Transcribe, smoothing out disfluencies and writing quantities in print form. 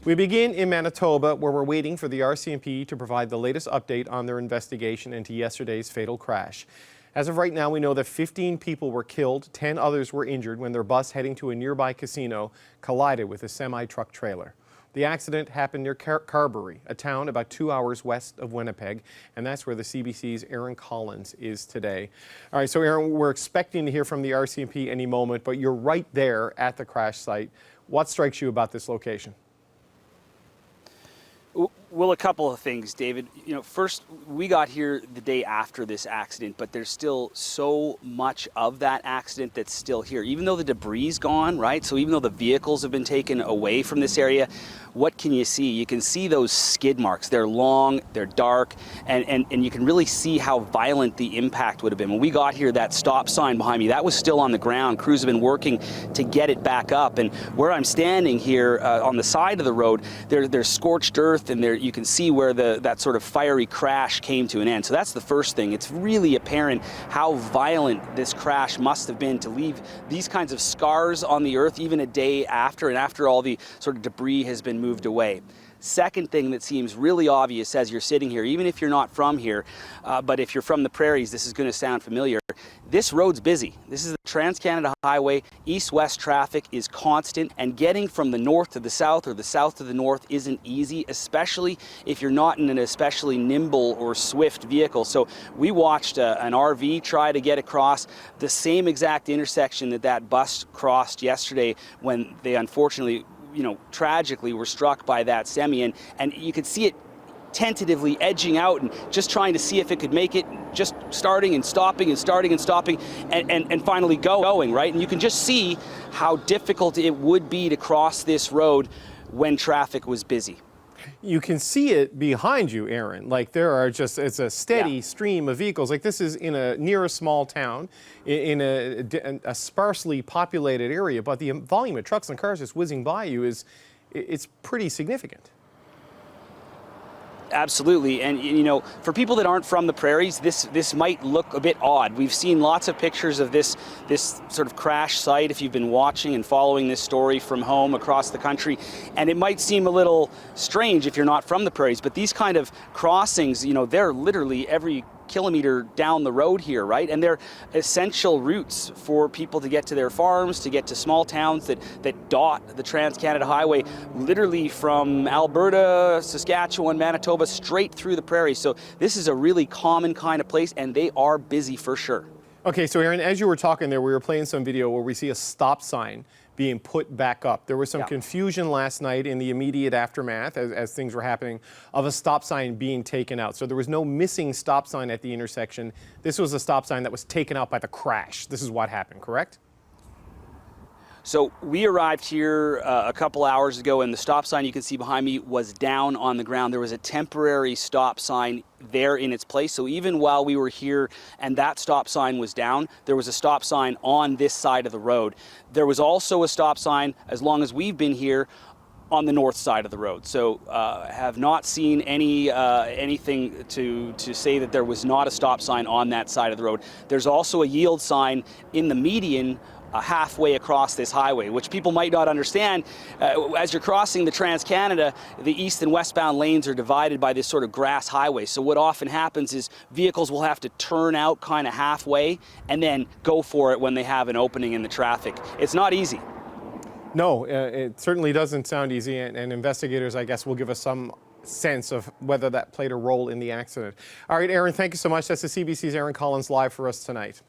We begin in Manitoba, where we're waiting for the RCMP to provide the latest update on their investigation into yesterday's fatal crash. As of right now, we know that 15 people were killed, 10 others were injured when their bus heading to a nearby casino collided with a semi-truck trailer. The accident happened near Carberry, a town about 2 hours west of Winnipeg, and that's where the CBC's Aaron Collins is today. All right, so Aaron, we're expecting to hear from the RCMP any moment, but you're right there at the crash site. What strikes you about this location? Well, a couple of things, David. First, we got here the day after this accident, but there's still so much of that accident that's still here. Even though the debris is gone, right? So even though the vehicles have been taken away from this area, what can you see? You can see those skid marks. They're long, they're dark, and you can really see how violent the impact would have been. When we got here, that stop sign behind me, that was still on the ground. Crews have been working to get it back up. And where I'm standing here on the side of the road, there's scorched earth, and you can see where that sort of fiery crash came to an end. So that's the first thing. It's really apparent how violent this crash must have been to leave these kinds of scars on the earth even a day after, and after all the sort of debris has been moved away. Second thing that seems really obvious as you're sitting here, even if you're not from here, but if you're from the prairies, this is going to sound familiar. This road's busy. This is the TransCanada highway. East-west traffic is constant, and getting from the north to the south or the south to the north isn't easy, especially if you're not in an especially nimble or swift vehicle. So we watched an RV try to get across the same exact intersection that bus crossed yesterday when they unfortunately, tragically were struck by that semi, and you could see it tentatively edging out and just trying to see if it could make it, just starting and stopping and starting and stopping and finally going, right? And you can just see how difficult it would be to cross this road when traffic was busy. You can see it behind you, Aaron. Like it's a steady stream of vehicles. Like this is near a small town in a sparsely populated area, but the volume of trucks and cars just whizzing by you it's pretty significant. Absolutely, and for people that aren't from the prairies, this might look a bit odd. We've seen lots of pictures of this sort of crash site if you've been watching and following this story from home across the country, and it might seem a little strange if you're not from the prairies, but these kind of crossings, they're literally every kilometer down the road here, right? And they're essential routes for people to get to their farms, to get to small towns that dot the TransCanada highway, literally from Alberta, Saskatchewan, Manitoba, straight through the prairies. So this is a really common kind of place, and they are busy for sure. Okay, so Aaron, as you were talking there, we were playing some video where we see a stop sign being put back up. There was some confusion last night in the immediate aftermath as things were happening of a stop sign being taken out. So there was no missing stop sign at the intersection. This was a stop sign that was taken out by the crash. This is what happened, correct? So we arrived here a couple hours ago, and the stop sign you can see behind me was down on the ground. There was a temporary stop sign there in its place. So even while we were here and that stop sign was down, there was a stop sign on this side of the road. There was also a stop sign, as long as we've been here, on the north side of the road. So have not seen anything to say that there was not a stop sign on that side of the road. There's also a yield sign in the median halfway across this highway, which people might not understand. As you're crossing the TransCanada, the east and westbound lanes are divided by this sort of grass highway. So what often happens is vehicles will have to turn out kind of halfway and then go for it when they have an opening in the traffic. It's not easy. No, it certainly doesn't sound easy, and investigators, I guess, will give us some sense of whether that played a role in the accident. All right, Aaron, thank you so much. That's the CBC's Aaron Collins live for us tonight.